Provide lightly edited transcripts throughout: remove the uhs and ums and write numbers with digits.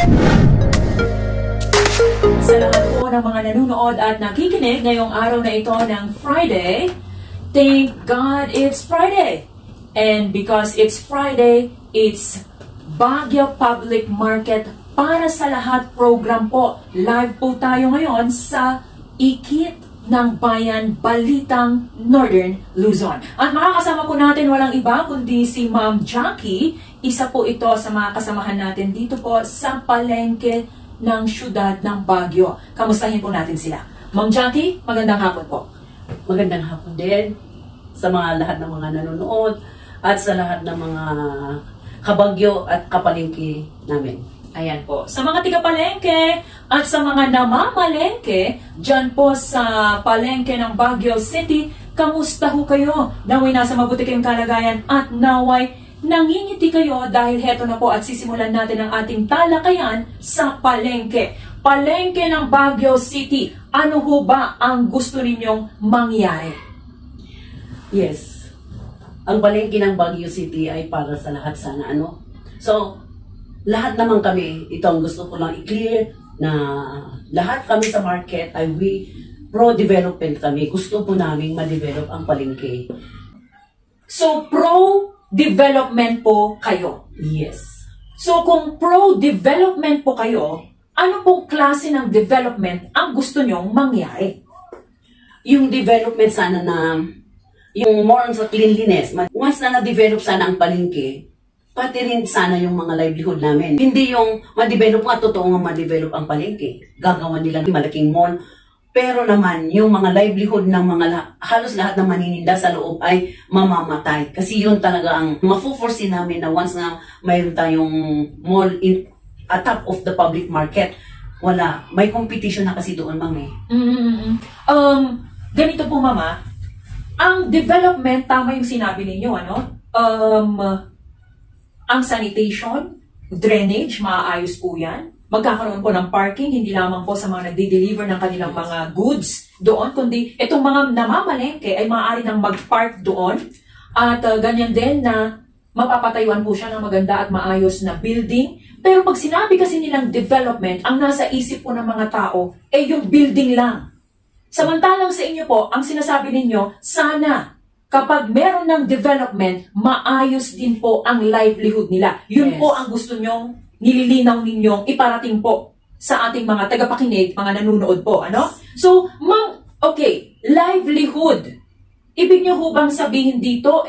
Sa lahat po ng mga nanonood at nakikinig ngayong araw na ito ng Friday, thank God it's Friday. And because it's Friday, it's Baguio Public Market para sa lahat program po. Live po tayo ngayon sa Ikit ng Bayan, Balitang Northern Luzon. At makakasama po natin walang iba kundi si Ma'am Jackie. Isa po ito sa mga kasamahan natin dito po sa palengke ng syudad ng Baguio. Kamustahin po natin sila. Ma'am Jackie, magandang hapon po. Magandang hapon din sa mga lahat ng mga nanonood at sa lahat ng mga kabagyo at kapalengke namin. Ayan po. Sa mga tiga-palengke at sa mga namamalengke, dyan po sa palengke ng Baguio City, kamusta ho kayo? Naway nasa mabuti kayong kalagayan at naway nangingiti kayo dahil heto na po at sisimulan natin ang ating talakayan sa palengke. Palengke ng Baguio City, ano ho ba ang gusto ninyong mangyari? Yes. Ang palengke ng Baguio City ay para sa lahat sana So, lahat naman kami, ito ang gusto ko lang i-clear na lahat kami sa market ay pro-development kami. Gusto po namin ma-develop ang palengke. So, pro-development po kayo? Yes. So, kung pro-development po kayo, ano pong klase ng development ang gusto nyong mangyari? Yung development sana na, yung more on sa cleanliness, once na na-develop sana ang palengke, pati rin sana yung mga livelihood namin. Hindi yung ma-develop nga, totoo nga ma-develop ang palengke. Gagawa nila ng malaking mall. Pero naman, yung mga livelihood ng mga halos lahat ng manininda sa loob ay mamamatay. Kasi yun talaga ang mafo-foresee namin na once na mayroon tayong mall at top of the public market, wala. May competition na kasi doon, ma'am Ganito po, mama. Ang development, tama yung sinabi ninyo, ang sanitation, drainage, maaayos po yan. Magkakaroon po ng parking, hindi lamang po sa mga nagde-deliver ng kanilang mga goods doon, kundi itong mga namamalengke ay maaari nang mag-park doon. At ganyan din na mapapatayuan po siya ng maganda at maayos na building. Pero pag sinabi kasi nilang development, ang nasa isip po ng mga tao ay yung building lang. Samantalang sa inyo po, ang sinasabi ninyo, sana kapag meron ng development, maayos din po ang livelihood nila. Yun po ang gusto nyong nililinaw ninyong iparating po sa ating mga tagapakinig, mga nanonood po. So, ma'am, okay, livelihood. Ibig nyo ho bang sabihin dito,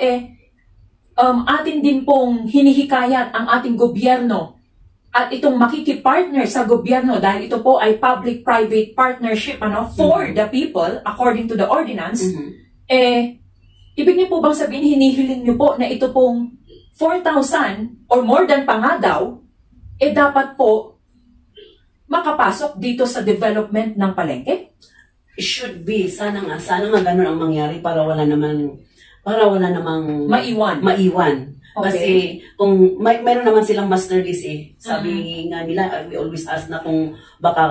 atin din pong hinihikayat ang ating gobyerno at itong makikipartner sa gobyerno dahil ito po ay public-private partnership for the people, according to the ordinance, ibig niyo po bang sabihin, hinihiling niyo po na ito pong 4,000 or more than pa nga daw, dapat po makapasok dito sa development ng palengke? It should be. Sana nga ganun ang mangyari para wala namang maiwan. Okay. Kasi kung mayroon naman silang master list sabi nga nila, we always ask na kung baka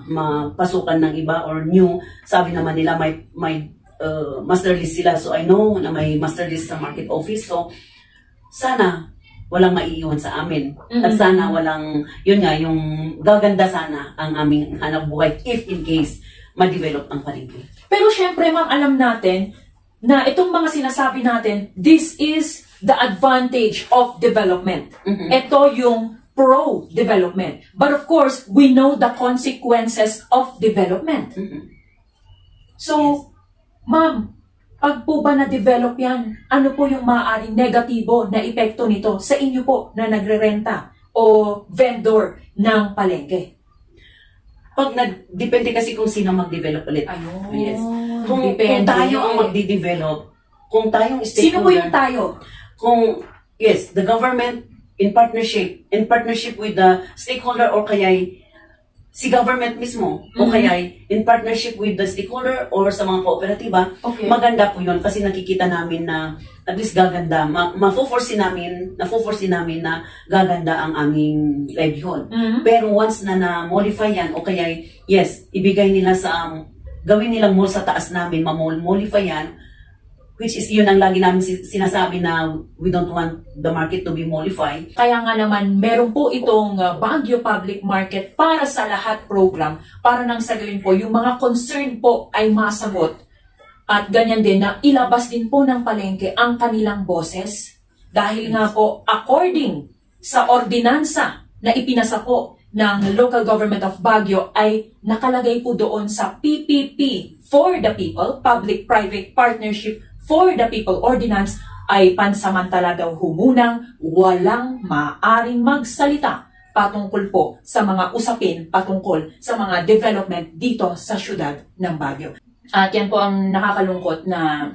mapasukan ng iba or new, sabi naman nila may master list sila. So I know na may master list sa market office. So sana walang maiiwan sa amin. At sana walang, yun nga, yung gaganda sana ang aming hanap buhay if in case ma-develop ang palengke. Pero syempre ma'am, alam natin na itong mga sinasabi natin, this is the advantage of development. Ito yung pro-development. But of course, we know the consequences of development. So, ma'am, pag po ba na-develop yan, ano po yung maaaring negatibo na epekto nito sa inyo po na nagre-renta o vendor ng palengke? Depende kasi kung sino mag-develop ulit. Ayun. Yes. Kung tayo ang magdi-develop, kung tayong stakeholder. Sino po yung tayo? Kung, yes, the government in partnership with the stakeholder or kaya si government mismo o kaya in partnership with the stakeholder or sa mga kooperatiba, maganda po yun kasi nakikita namin na at least gaganda. Mafo-foresee namin na gaganda ang aming livelihood. Pero once na na-modify yan o kaya yes, ibigay nila sa gawin nilang mall sa taas namin, ma-modify yan, Which is yun ang lagi namin sinasabi na we don't want the market to be mollified. Kaya nga naman, meron po itong Baguio Public Market para sa lahat program, para nang sa gawin po, yung mga concern po ay masagot. At ganyan din na ilabas din po ng palengke ang kanilang boses. Dahil nga po, according sa ordinansa na ipinasa po ng Local Government of Baguio ay nakalagay po doon sa PPP for the People, Public-Private Partnership for the People Ordinance ay pansamantala daw humunang walang maaring magsalita patungkol po sa mga usapin patungkol sa mga development dito sa syudad ng Baguio. At yan po ang nakakalungkot na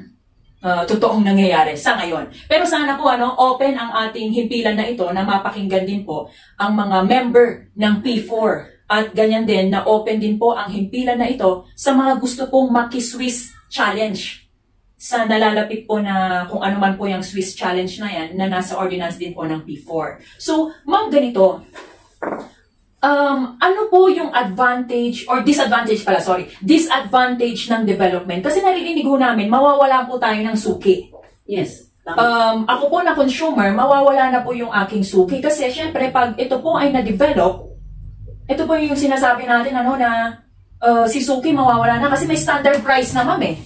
totoong nangyayari sa ngayon. Pero sana po open ang ating himpilan na ito na mapakinggan din po ang mga member ng P4. At ganyan din na open din po ang himpilan na ito sa mga gusto pong maki-Swiss challenge. Sa nalalapit po na kung ano man po yung Swiss challenge na yan na nasa ordinance din po ng P4. So, ma'am, ganito. Ano po yung advantage or disadvantage disadvantage ng development? Kasi naririnig ho namin, mawawala po tayo ng suki. Yes. Ako po na consumer, mawawala na po yung aking suki. Kasi syempre, pag ito po ay na-develop, ito po yung sinasabi natin na si suki mawawala na kasi may standard price na, ma'am eh.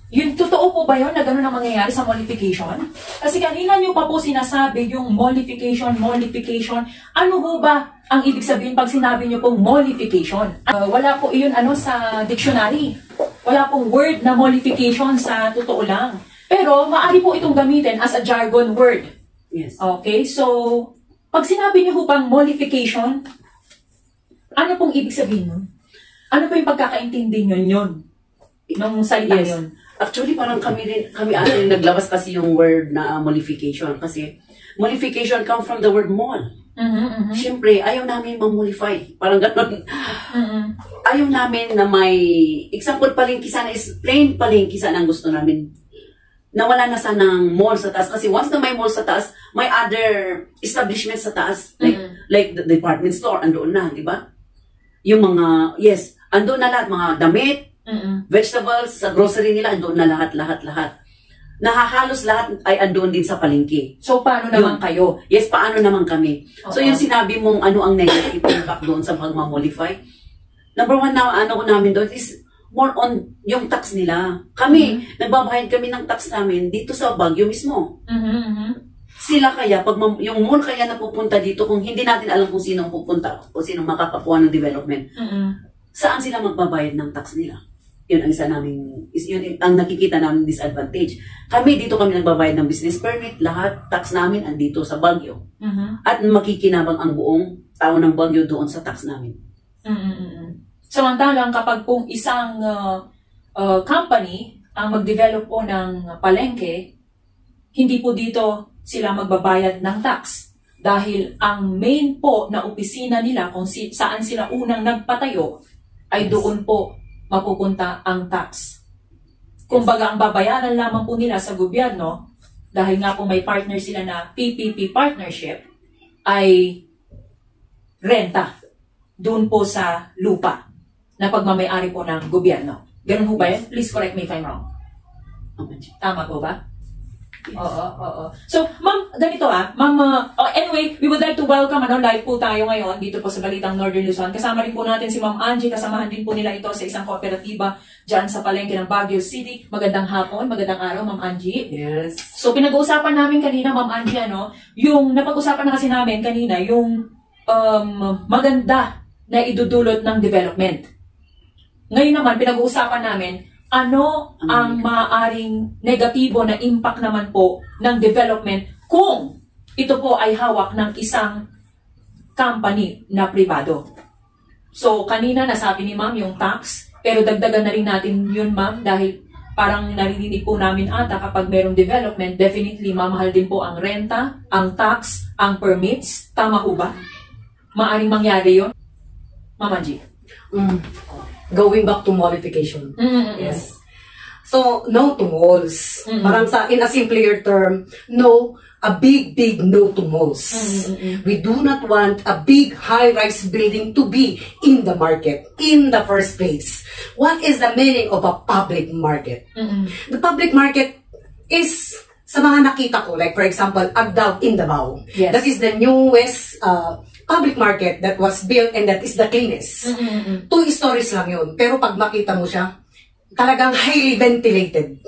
Yung totoo po ba yun na gano'n ang mangyayari sa mollification? Kasi kanina nyo pa po sinasabi yung mollification. Ano ho ba ang ibig sabihin pag sinabi nyo pong mollification? Wala po iyon sa dictionary. Wala pong word na mollification sa totoo lang. Pero maaari po itong gamitin as a jargon word. Yes. Okay, so pag sinabi nyo po pang mollification, ano pong ibig sabihin nun? Ano po yung pagkakaintindi nyo yun? Nung salita yun? Actually, parang kami rin naglabas kasi yung word na mollification. Kasi mollification come from the word mall. Siyempre, ayaw namin ma-mollify. Parang gano'n. Ayaw namin na may, example, palengke sana is plain palengke sana ang gusto namin. Nawala na sanang mall sa taas. Kasi once na may mall sa taas, may other establishment sa taas. Like the department store, andoon na, di ba? Yung mga, yes, andoon na lahat, mga damit, vegetables, sa grocery nila, andoon na lahat. Nahahalos lahat ay andoon din sa palengke. So, paano naman kayo? Yes, paano naman kami? So, yung sinabi mong ano ang negative impact doon sa pag-mollify. Number one na namin doon is more on yung tax nila. Kami, nagbabayad kami ng tax namin dito sa Baguio mismo. Sila kaya, pag yung mall kaya napupunta dito, kung hindi natin alam kung sinong pupunta, kung sinong makakakuha ng development, saan sila magbabayad ng tax nila? Yun ang isa namin, yun ang nakikita namin disadvantage. Kami, dito kami nagbabayad ng business permit, lahat, tax namin andito sa Baguio. At makikinabang ang buong tao ng Baguio doon sa tax namin. Samantalang kapag pong isang company ang mag-develop po ng palengke, hindi po dito sila magbabayad ng tax. Dahil ang main po na opisina nila kung saan sila unang nagpatayo, ay doon po mapupunta ang tax. Kumbaga, ang babayaran lamang po nila sa gobyerno, dahil nga po may partner sila na PPP partnership, ay renta doon po sa lupa na pagmamayari po ng gobyerno. Ganun po ba yun? Please correct me if I'm wrong. Tama po ba? Oo. So, ma'am, ganito ma'am, anyway, we would like to welcome, live po tayo ngayon dito po sa Balitang Northern Luzon. Kasama rin po natin si Ma'am Angie, kasamahan din po nila ito sa isang kooperatiba dyan sa palengke ng Baguio City. Magandang hapon, magandang araw, Ma'am Angie. Yes. So, pinag-uusapan namin kanina, Ma'am Angie, yung napag-usapan na kasi namin kanina, yung maganda na idudulot ng development. Ngayon naman, pinag-uusapan namin, ano ang maaaring negatibo na impact naman po ng development kung ito po ay hawak ng isang company na pribado. So, kanina nasabi ni ma'am yung tax, pero dagdagan na rin natin yun, ma'am, dahil parang narinig po namin ata kapag merong development, definitely mamahal din po ang renta, ang tax, ang permits. Tama ho ba? Maaring mangyari yun? Ma'am Angie. Going back to mollification. Yes. So, no to malls. Parang in a simpler term, no, a big no to malls. We do not want a big high-rise building to be in the market in the first place. What is the meaning of a public market? The public market is sa mga nakita ko, like for example, Agdao in Davao. Yes. That is the newest public market that was built and that is the cleanest. 2 stories lang yun. Pero pag makita mo siya, talagang highly ventilated.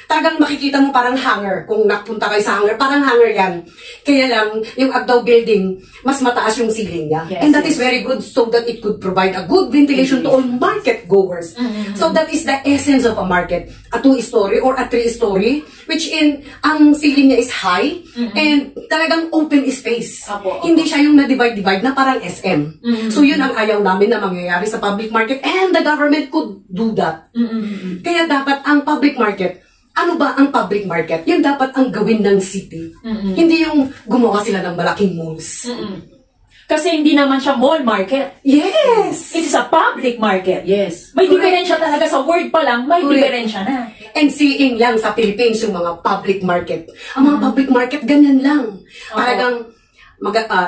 Talagang makikita mo parang hangar. Kung napunta kayo sa hangar, parang hangar yan. Kaya lang, yung Agdao building, mas mataas yung ceiling niya. Yes, And that is very good so that it could provide a good ventilation to all market goers. So that is the essence of a market. A 2-story or a 3-story, which in, ang ceiling niya is high and talagang open space. Apo. Hindi siya yung na-divide-divide na parang SM. So yun ang ayaw namin na mangyayari sa public market and the government could do that. Kaya dapat ang public market, ano ba ang public market? Yung dapat ang gawin ng city. Hindi yung gumawa sila ng malaking malls. Kasi hindi naman siya mall market. Yes! It is a public market. Yes. May Correct. diferensya talaga sa word pa lang, may Correct. diferensya na. And seeing lang sa Philippines yung mga public market. Ang mga public market, ganyan lang. Talagang,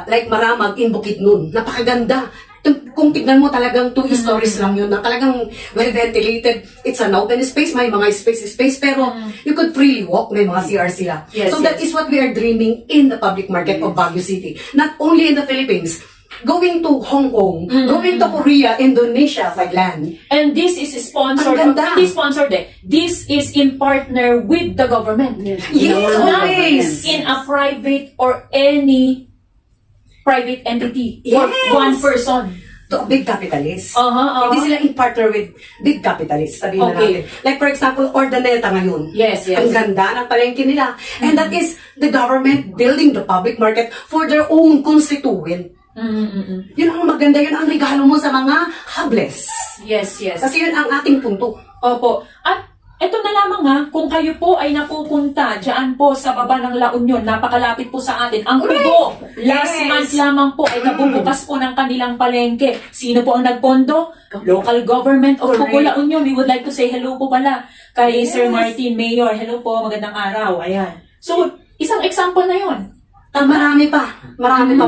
like Maramag in Bukidnon. Napakaganda. Kung tignan mo talagang 2 stories lang yun na talagang well ventilated. It's an open space, may mga space, pero you could freely walk, may mga CR sila. Yes, So that is what we are dreaming in the public market of Baguio City. Not only in the Philippines, going to Hong Kong, going to Korea, Indonesia, Thailand. And this is sponsored, Ang ganda. hindi sponsored This is in partner with the government. Yes, Not always. in a private or any private entity or Yes. one person. To a big capitalist. Aha. Hindi sila in partner with big capitalists, sabihin na Okay. natin. Like for example, Ordaneta ngayon. Yes, yes. Ang ganda ng palengke nila. And that is the government building the public market for their own constituent. Yun ang maganda, yun ang regalo mo sa mga hables. Yes, yes. Kasi yun ang ating punto. Opo. At eto na lamang ha, kung kayo po ay napupunta dyan po sa baba ng La Union, napakalapit po sa atin. Ang Pugo, last Yes. month lamang po ay nabubukas po ng kanilang palengke. Sino po ang nagpondo? Local government of Pugo, La Union. We would like to say hello po pala kay Sir Martin, Mayor. Hello po, magandang araw. Ayan. So, isang example na yon. Marami pa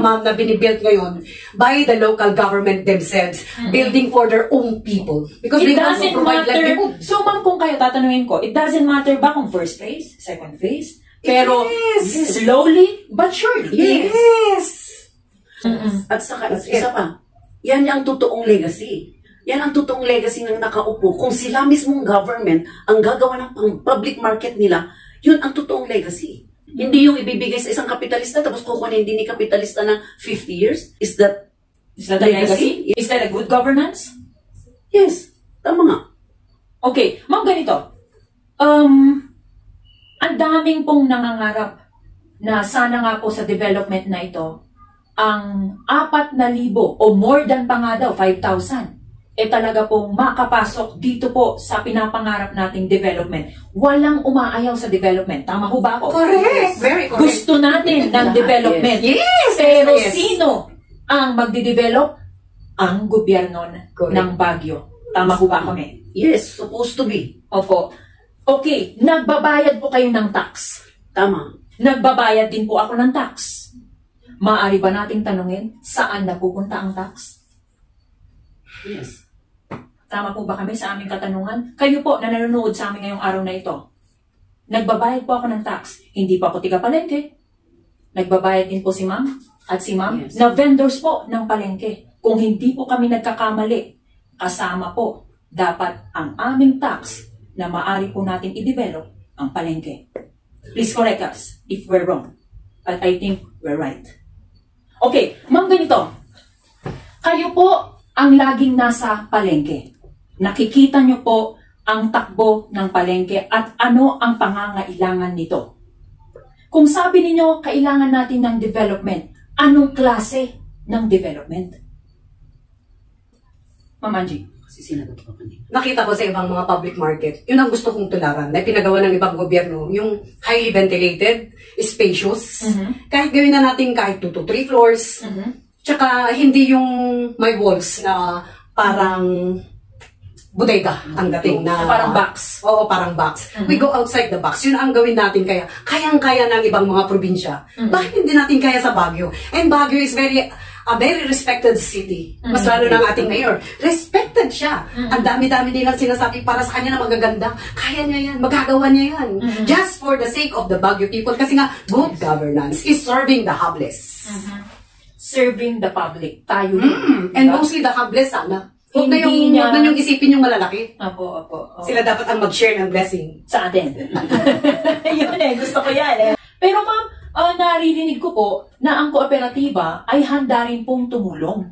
ma'am na binibuild ngayon by the local government themselves, building for their own people. Because It they want to doesn't provide matter. livelihood. So, ma'am, kung kayo tatanungin ko, it doesn't matter ba kung first phase, second phase? Pero, Yes. slowly but surely. Yes! At saka, isa pa, yan yung totoong legacy. Yan ang totoong legacy ng nakaupo. Kung sila mismong government ang gagawa ng public market nila, yun ang totoong legacy. Hindi yung ibibigay sa isang kapitalista tapos kukunin din ni kapitalista ng 50 years. Is that a legacy? Is that a good governance? Yes. Tama nga. Okay, ma'am, ganito. Ang daming pong nangangarap na sana nga po sa development na ito, ang 4,000 o more than pa nga daw, 5,000, talaga pong makapasok dito po sa pinapangarap nating development. Walang umaayaw sa development. Tama ho ba ako? Correct! Very correct. Gusto natin ng development. Yes! Pero yes. sino ang magdidevelop? Ang gobyerno ng Baguio. Tama ho ba kami? Yes, supposed to be. Opo. Okay, nagbabayad po kayo ng tax. Tama. Nagbabayad din po ako ng tax. Maaari ba nating tanungin, saan napupunta ang tax? Yes. Tama po ba kami sa aming katanungan? Kayo po na nanonood sa amin ngayong araw na ito. Nagbabayad po ako ng tax. Hindi pa ako tiga-palengke. Nagbabayad din po si ma'am at si ma'am Yes. na vendors po ng palengke. Kung hindi po kami nagkakamali, kasama po dapat ang aming tax na maaari po natin i-develop ang palengke. Please correct us if we're wrong. But I think we're right. Okay, ma'am, ganito. Kayo po ang laging nasa palengke. Nakikita nyo po ang takbo ng palengke at ano ang pangangailangan nito. Kung sabi ninyo, kailangan natin ng development, anong klase ng development? Ma'am Angie. Kasi sinagot ko kanina. Nakita ko sa ibang mga public market, yun ang gusto kong tularan na pinagawa ng ibang gobyerno, yung highly ventilated, spacious. Kahit gawin na natin kahit 2 to 3 floors. Tsaka hindi yung may walls na parang bodega ang dating na Parang box. Oo, parang box. We go outside the box. Yun ang gawin natin kaya. Kayang-kaya ng ibang mga probinsya. Bakit hindi natin kaya sa Baguio? And Baguio is very a very respected city. Mas lalo ng ating mayor. Respected siya. Ang dami-dami nilang sinasabi para sa kanya na magaganda. Kaya niya yan. Magagawa niya yan. Just for the sake of the Baguio people. Kasi nga, good governance is serving the helpless. Serving the public. Tayo. And mostly the helpless sana. Huwag na Hindi niya- huwag na yung isipin yung malalaki. Opo. Sila dapat ang mag-share ng blessing. Sa atin. Yun gusto ko yan Pero ma'am, naririnig ko po na ang kooperatiba ay handa rin pong tumulong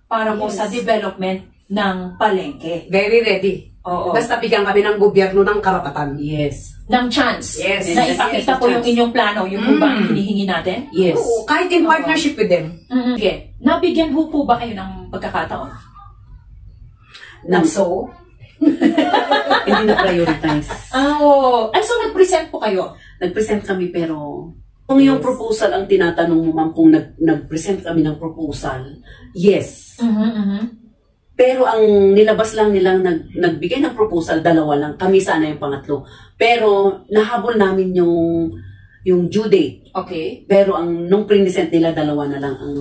para po sa development ng palengke. Very ready. Oo. Basta bigyan kami ng gobyerno ng karapatan. Yes. Ng chance Yes. na Yes, ipakita yes, po yung chance. inyong plano, yung po ba ang hinihingi natin? Yes. Oo, kahit in partnership with them. Okay. Nabigyan ho po ba kayo ng pagkakataon? Nang So, hindi na prioritize. Ay, so nag-present po kayo? Nag-present kami pero kung yung proposal ang tinatanong mo ma'am, kung nag-present kami ng proposal, yes. Pero ang nilabas lang nilang nagbigay ng proposal, 2 lang. Kami sana yung pangatlo. Pero nahabol namin yung due date. Okay. Pero nung present nila, 2 na lang ang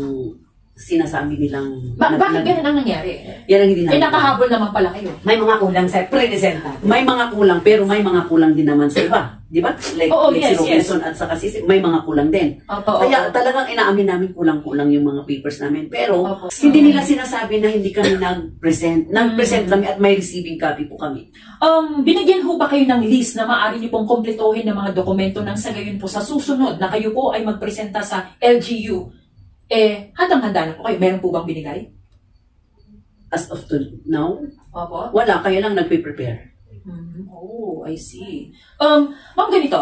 sinasabi nilang... Bakit ganun ang nangyari? Yan ang hindi namin. Nakahabol naman pala kayo. may mga kulang sa present natin. May mga kulang, pero may mga kulang din naman sa iba. Di ba? Like, Oo, like yes, si Robinson at saka si may mga kulang din. Opo, Kaya opo. talagang inaamin namin kulang-kulang yung mga papers namin. Pero Opo. hindi nila sinasabi na hindi kami nag-present. Nag-present kami at may receiving copy po kami. Binigyan ho ba kayo ng list na maaari niyo pong kumpletuhin ng mga dokumento nang sa gayon po sa susunod na kayo po ay magpresenta sa LGU? Handang-handa na po kayo. Meron po bang binigay? As of now, Opo. wala. Kaya lang nagpe-prepare. Oh, I see. Ma'am, ganito.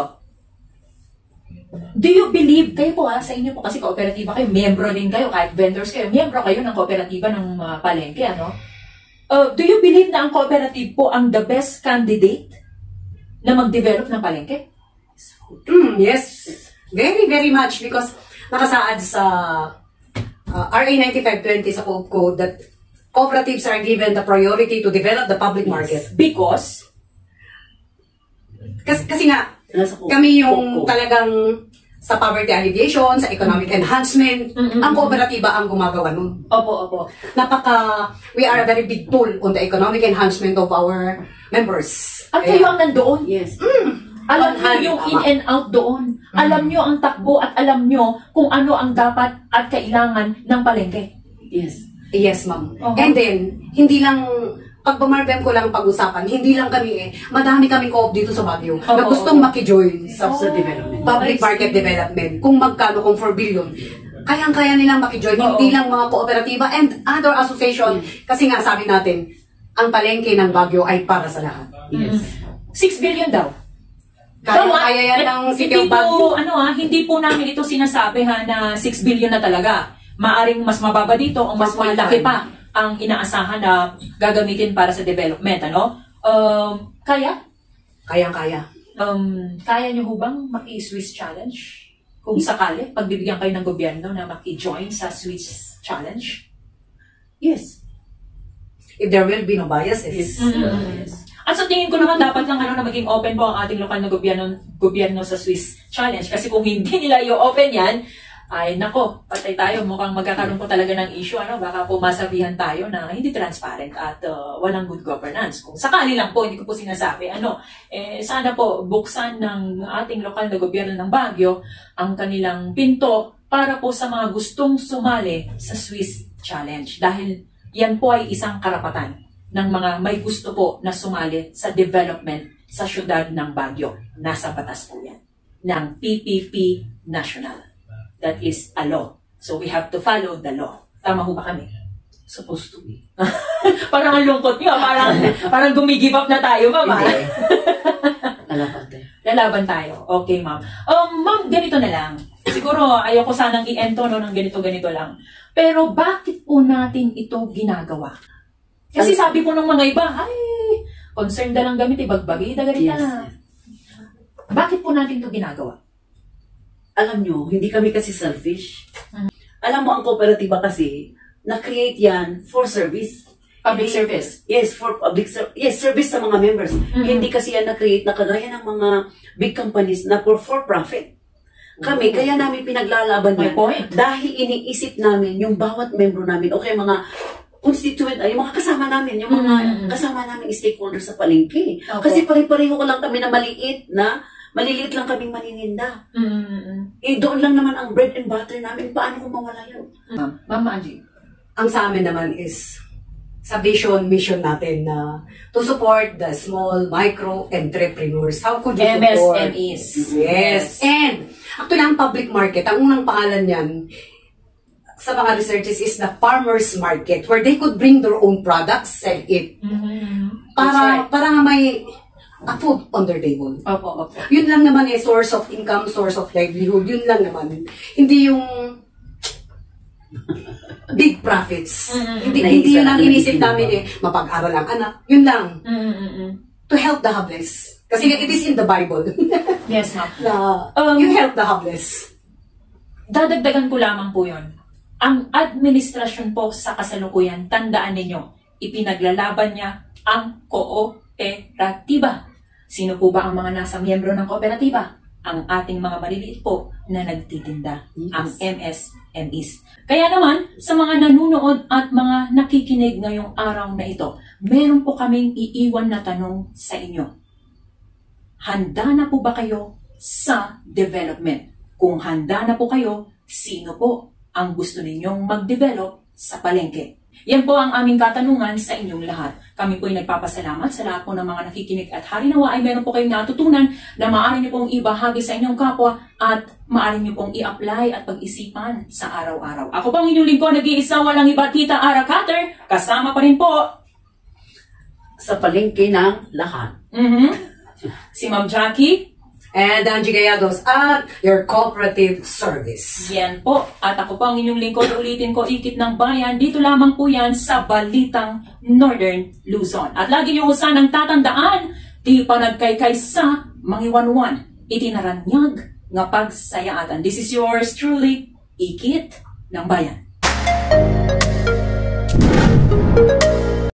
Do you believe, kayo po sa inyo po kasi kooperatiba kayo, miyembro din kayo, kahit vendors kayo, miyembro kayo ng kooperatiba ng palengke, ano? Do you believe na ang cooperative po ang the best candidate na mag-develop ng palengke? Yes. Very, very much because nakasaad sa RA 9520 sa code that cooperatives are given the priority to develop the public market. Because, Kasi nga, Nasa ko- kami yung ko- talagang sa poverty alleviation, sa economic enhancement, ang kooperatiba ang gumagawa nun. opo. We are a very big tool on the economic enhancement of our members. At kayo ang nandoon. Yes. Alam On niyo hand, yung tama. in and out doon. Alam niyo ang takbo at alam niyo kung ano ang dapat at kailangan ng palengke. Yes. Yes, ma'am. Uh-huh. And then, hindi lang, pag bumarvem ko lang pag-usapan, hindi lang kami madami kaming co-op dito sa Baguio na gustong makijoin sa development. public market development. Kung magkano, kung 4 billion. Kayang-kaya nilang makijoin, hindi lang mga kooperatiba and other association. Kasi nga sabi natin, ang palengke ng Baguio ay para sa lahat. Yes. 6 billion daw. Kaya yan ng City of Baguio. Hindi po namin ito sinasabi na 6 billion na talaga. Maaring mas mababa dito o mas malaki pa ang inaasahan na gagamitin para sa development, ano? Kaya? Kayang-kaya. Kaya niyo ho bang maki-Swiss Challenge? Kung sakali, pagbibigyan kayo ng gobyerno na maki-join sa Swiss Challenge? Yes. If there will be no biases. Yes. At sa tingin ko naman dapat lang na maging open po ang ating lokal na gobyerno sa Swiss Challenge. Kasi kung hindi nila i-open yan, ay nako, patay tayo. Mukhang magkakaroon po talaga ng issue. Baka po masabihan tayo na hindi transparent at walang good governance. Kung sakali lang po, hindi ko po sinasabi. Sana po buksan ng ating lokal na gobyerno ng Baguio ang kanilang pinto para po sa mga gustong sumali sa Swiss Challenge. Dahil yan po ay isang karapatan ng mga may gusto po na sumali sa development sa syudad ng Baguio. Nasa batas po yan ng PPP National. That is a law. So we have to follow the law. Tama ho ba kami? Supposed to be. Parang ang lungkot nyo. Parang gumigive up na tayo, ma'am. Lalaban tayo. Lalaban tayo. Okay, ma'am. Ma'am, ganito na lang. Siguro, ayoko sanang i-ento ng ganito-ganito lang. Pero bakit po natin ito ginagawa? Kasi sabi po ng mga iba, ay, concerned na lang gamit, ibagbagi, ganito na. Bakit po natin ito ginagawa? Alam nyo, hindi kami kasi selfish. Alam mo, ang kooperatiba kasi, na-create yan for service. Public service. Yes, for public service. Yes, service sa mga members. Hindi kasi yan na-create na kagaya ng mga big companies na for profit. Kami, kaya namin pinaglalaban May yan. point. Dahil iniisip namin yung bawat membro namin, okay, mga constituent, yung mga kasama namin, yung mga kasama namin stakeholders sa palengke. Opo. Kasi pare-pareho ko lang kami na maliliit lang kaming manininda. Eh, doon lang naman ang bread and butter namin. Paano kung mawala yun? Mama Angie. Ang sa amin naman is sa vision, mission natin na to support the small, micro entrepreneurs. How could you support? MSMEs. Yes. And, actually, ang public market, ang unang pangalan niyan, sa mga researches is the farmers market where they could bring their own products, sell it. Para nga may a food on their table. Opo. Yun lang naman eh, source of income, source of livelihood. Yun lang naman. Hindi yung big profits. Hindi yun ang inisip namin eh. Mapag-aral ang anak. Yun lang. To help the helpless. Kasi it is in the Bible. Yes, ma'am. na you help the helpless. Dadagdagan ko lamang po yun. Ang administrasyon po sa kasalukuyan, tandaan ninyo, ipinaglalaban niya ang kooperatiba. Sino po ba ang mga nasa miyembro ng kooperatiba? Ang ating mga maliliit po na nagtitinda, ang MSMEs. Kaya naman, sa mga nanunood at mga nakikinig ngayong araw na ito, meron po kaming iiwan na tanong sa inyo. Handa na po ba kayo sa development? Kung handa na po kayo, sino po ang gusto ninyong mag-develop sa palengke? Yan po ang aming katanungan sa inyong lahat. Kami po ay nagpapasalamat sa lahat po ng mga nakikinig at harinawa ay meron po kayong natutunan na maaari niyo pong ibahagi sa inyong kapwa at maaari niyo pong i-apply at pag-isipan sa araw-araw. Ako po ang inyong lingkod, nag-iisa, walang iba, Tita Ara Cutter. Kasama pa rin po Sa palengke ng lahat. si Ma'am Jackie. And Angie Gallegos at your cooperative service. Yan po. At ako po ang inyong lingkod, ulitin ko, Ikit ng Bayan. Dito lamang po yan sa Balitang Northern Luzon. At lagi niyo sanang tatandaan, di pa nagkaykay sa mangiwanwan, itinaranyag nga pagsayaatan. This is yours truly, Ikit ng Bayan.